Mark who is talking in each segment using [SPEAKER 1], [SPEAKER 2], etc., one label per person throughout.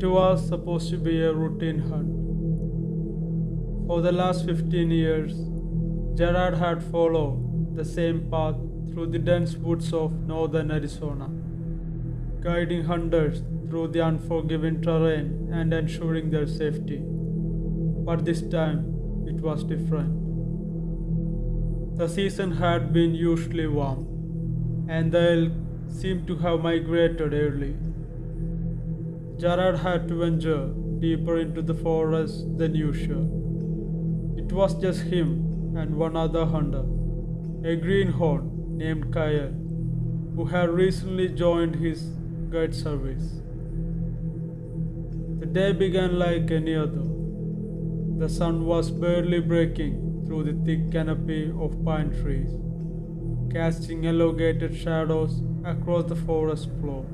[SPEAKER 1] It was supposed to be a routine hunt. For the last 15 years, Gerard had followed the same path through the dense woods of northern Arizona, guiding hunters through the unforgiving terrain and ensuring their safety. But this time, it was different. The season had been usually warm, and the elk seemed to have migrated early. Gerard had to venture deeper into the forest than usual. It was just him and one other hunter, a greenhorn named Kyle, who had recently joined his guide service. The day began like any other. The sun was barely breaking through the thick canopy of pine trees, casting elongated shadows across the forest floor.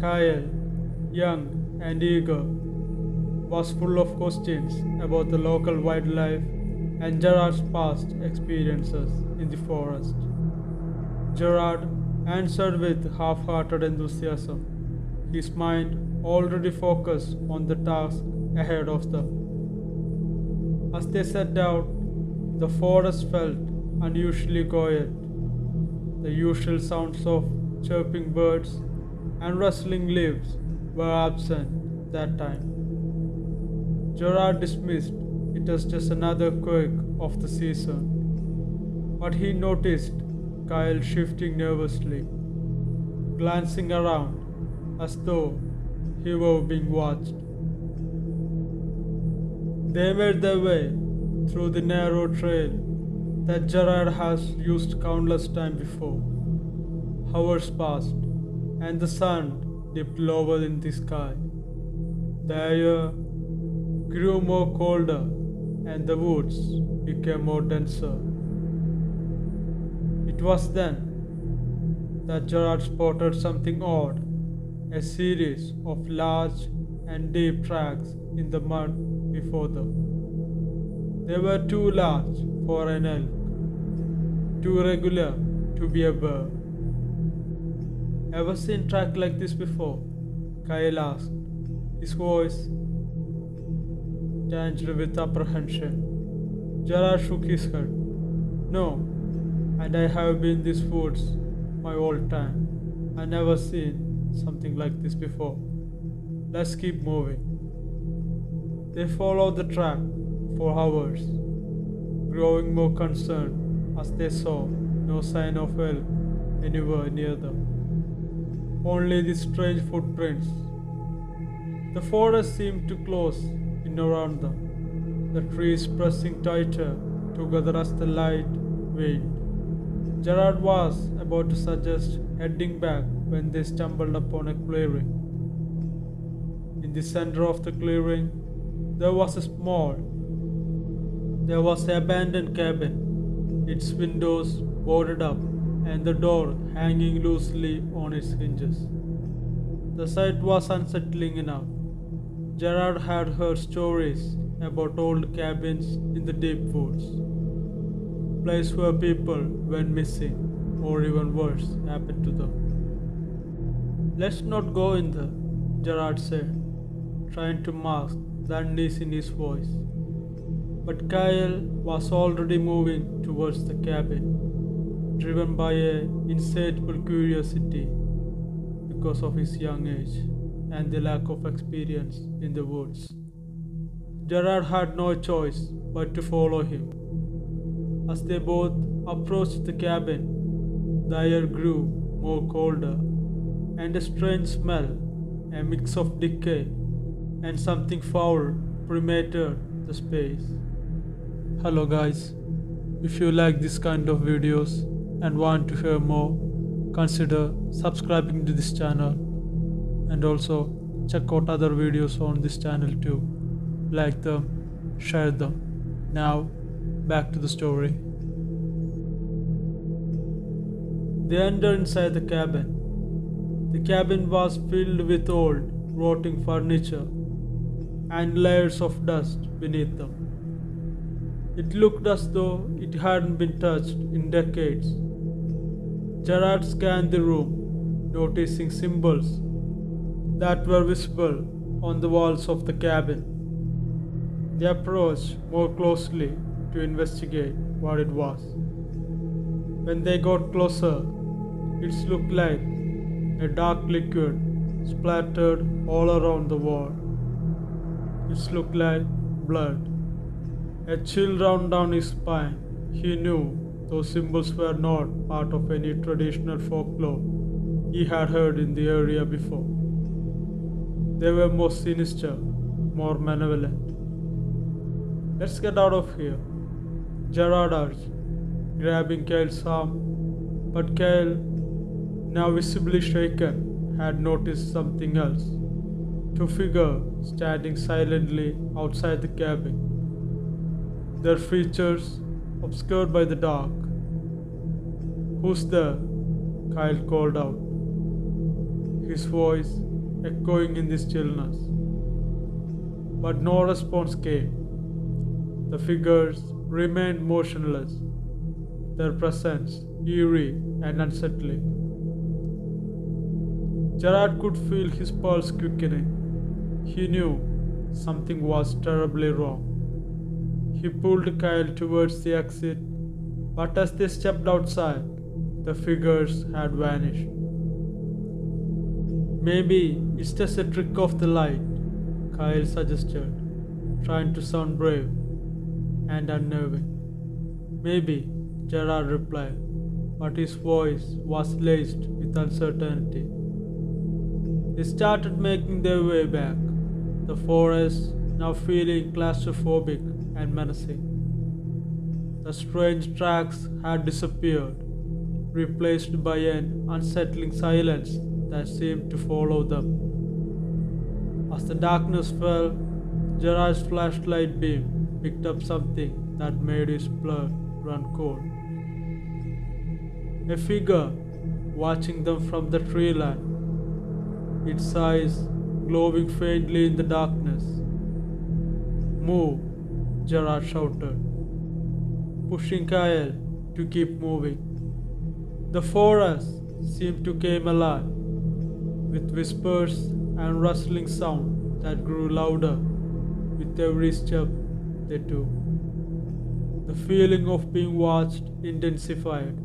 [SPEAKER 1] Kyle, young and eager, was full of questions about the local wildlife and Gerard's past experiences in the forest. Gerard answered with half-hearted enthusiasm, his mind already focused on the task ahead of them. As they set out, the forest felt unusually quiet. The usual sounds of chirping birds and rustling leaves were absent that time. Gerard dismissed it as just another quirk of the season, but he noticed Kyle shifting nervously, glancing around as though he were being watched. They made their way through the narrow trail that Gerard has used countless times before. Hours passed, and the sun dipped lower in the sky. The air grew more colder, and the woods became more denser. It was then that Gerard spotted something odd, a series of large and deep tracks in the mud before them. They were too large for an elk, too regular to be a bear. Ever seen tracks like this before? Kyle asked, his voice tinged with apprehension. Gerard shook his head. No, and I have been in these woods my whole time. I never seen something like this before. Let's keep moving. They followed the track for hours, growing more concerned as they saw no sign of elk anywhere near them. Only these strange footprints. The forest seemed to close in around them, the trees pressing tighter together as the light waned. Gerard was about to suggest heading back when they stumbled upon a clearing. In the center of the clearing, there was an abandoned cabin, its windows boarded up and the door hanging loosely on its hinges. The sight was unsettling enough. Gerard had heard stories about old cabins in the deep woods, places where people went missing or even worse happened to them. Let's not go in there, Gerard said, trying to mask the unease in his voice. But Kyle was already moving towards the cabin, driven by an insatiable curiosity because of his young age and the lack of experience in the woods. Gerard had no choice but to follow him. As they both approached the cabin, the air grew more colder, and a strange smell, a mix of decay and something foul, permeated the space. Hello guys, if you like this kind of videos and want to hear more, consider subscribing to this channel, and also check out other videos on this channel too. Like them, share them. Now, back to the story. They entered inside the cabin. The cabin was filled with old, rotting furniture and layers of dust beneath them. It looked as though it hadn't been touched in decades. Gerard scanned the room, noticing symbols, that were visible on the walls of the cabin. They approached more closely to investigate what it was. When they got closer, it looked like a dark liquid splattered all around the wall. It looked like blood. A chill ran down his spine. He knew those symbols were not part of any traditional folklore he had heard in the area before. They were more sinister, more malevolent. "Let's get out of here," Gerard urged, grabbing Kale's arm. But Kale, now visibly shaken, had noticed something else. Two figures standing silently outside the cabin, their features obscured by the dark. "Who's there?" Kyle called out, his voice echoing in the stillness. But no response came. The figures remained motionless, their presence eerie and unsettling. Gerard could feel his pulse quickening. He knew something was terribly wrong. He pulled Kyle towards the exit, but as they stepped outside, the figures had vanished. "Maybe it's just a trick of the light," Kyle suggested, trying to sound brave and unnerving. "Maybe," Gerard replied, but his voice was laced with uncertainty. They started making their way back, the forest now feeling claustrophobic and menacing. The strange tracks had disappeared, replaced by an unsettling silence that seemed to follow them. As the darkness fell, Gerard's flashlight beam picked up something that made his blood run cold. A figure watching them from the tree line, its eyes glowing faintly in the darkness. "Move," Gerard shouted, pushing Kyle to keep moving. The forest seemed to come alive, with whispers and rustling sound that grew louder with every step they took. The feeling of being watched intensified,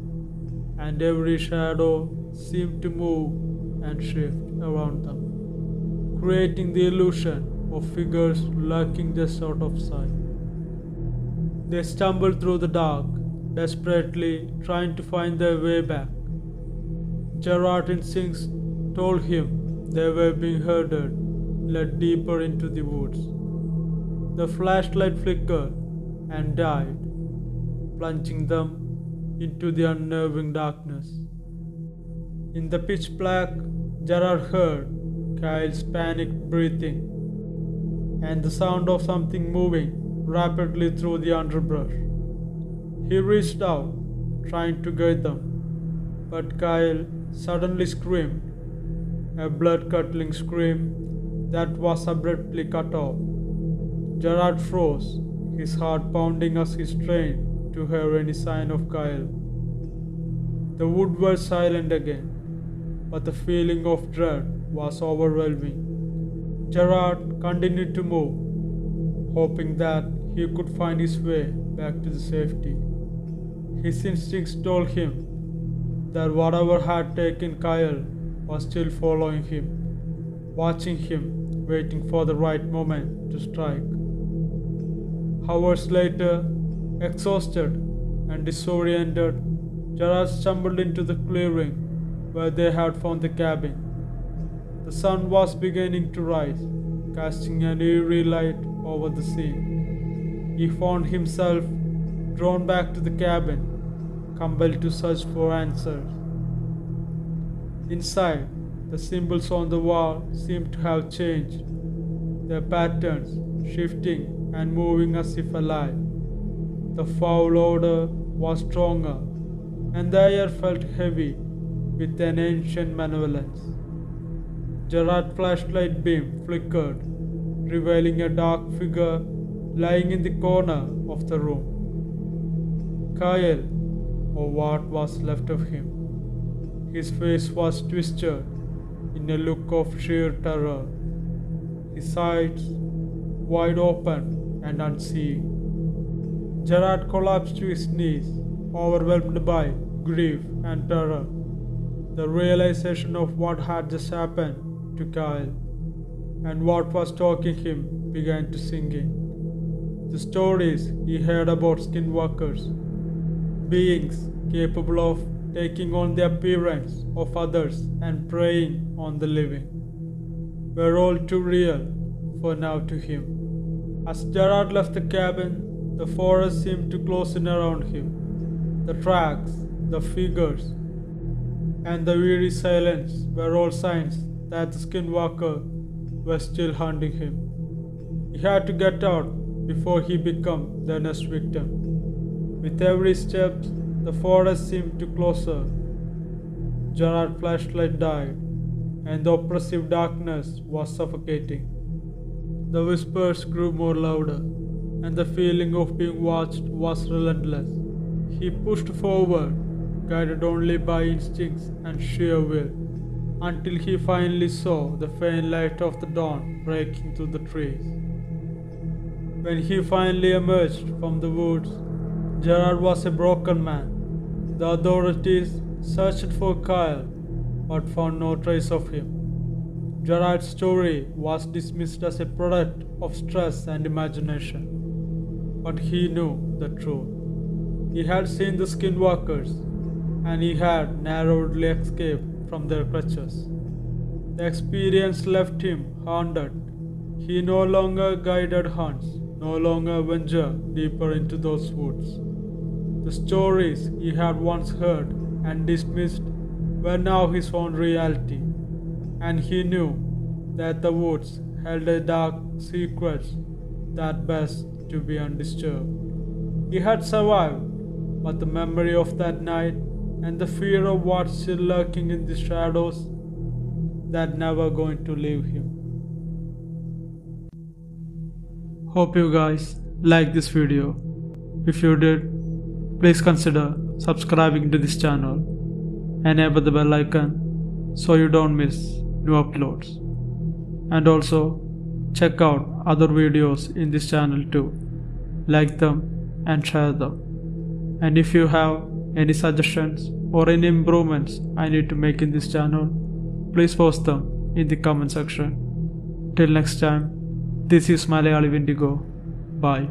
[SPEAKER 1] and every shadow seemed to move and shift around them, creating the illusion of figures lurking just out of sight. They stumbled through the dark, desperately trying to find their way back. Gerard's instincts told him they were being herded, led deeper into the woods. The flashlight flickered and died, plunging them into the unnerving darkness. In the pitch black, Gerard heard Kyle's panicked breathing and the sound of something moving rapidly through the underbrush. He reached out, trying to guide them, but Kyle suddenly screamed, a blood-curdling scream that was abruptly cut off. Gerard froze, his heart pounding as he strained to hear any sign of Kyle. The woods were silent again, but the feeling of dread was overwhelming. Gerard continued to move, hoping that he could find his way back to the safety. His instincts told him that whatever had taken Kyle was still following him, watching him, waiting for the right moment to strike. Hours later, exhausted and disoriented, Gerard stumbled into the clearing where they had found the cabin. The sun was beginning to rise, casting an eerie light over the scene. He found himself drawn back to the cabin, compelled to search for answers. Inside, the symbols on the wall seemed to have changed, their patterns shifting and moving as if alive. The foul odor was stronger, and the air felt heavy with an ancient malevolence. Gerard's flashlight beam flickered, revealing a dark figure lying in the corner of the room. Kyle, or what was left of him. His face was twisted, in a look of sheer terror, his eyes wide open and unseeing. Gerard collapsed to his knees, overwhelmed by grief and terror. The realization of what had just happened to Kyle and what was stalking him began to sink in. The stories he heard about skinwalkers, beings capable of taking on the appearance of others and preying on the living, were all too real for now to him. As Gerard left the cabin, the forest seemed to close in around him. The tracks, the figures, and the eerie silence were all signs that the skinwalker was still hunting him. He had to get out before he became the next victim. With every step, the forest seemed to closer. Gerard's flashlight died, and the oppressive darkness was suffocating. The whispers grew more louder, and the feeling of being watched was relentless. He pushed forward, guided only by instincts and sheer will, until he finally saw the faint light of the dawn breaking through the trees. When he finally emerged from the woods, Gerard was a broken man. The authorities searched for Kyle, but found no trace of him. Gerard's story was dismissed as a product of stress and imagination, but he knew the truth. He had seen the skinwalkers, and he had narrowly escaped from their clutches. The experience left him haunted. He no longer guided hunts, no longer ventured deeper into those woods. The stories he had once heard and dismissed were now his own reality, and he knew that the woods held a dark secrets that best to be undisturbed. He had survived, but the memory of that night and the fear of what's still lurking in the shadows, that never going to leave him. Hope you guys like this video. If you did, please consider subscribing to this channel and enable the bell icon so you don't miss new uploads. And also check out other videos in this channel too. Like them and share them. And if you have any suggestions or any improvements I need to make in this channel, please post them in the comment section. Till next time, this is Malayali Wendigo. Bye.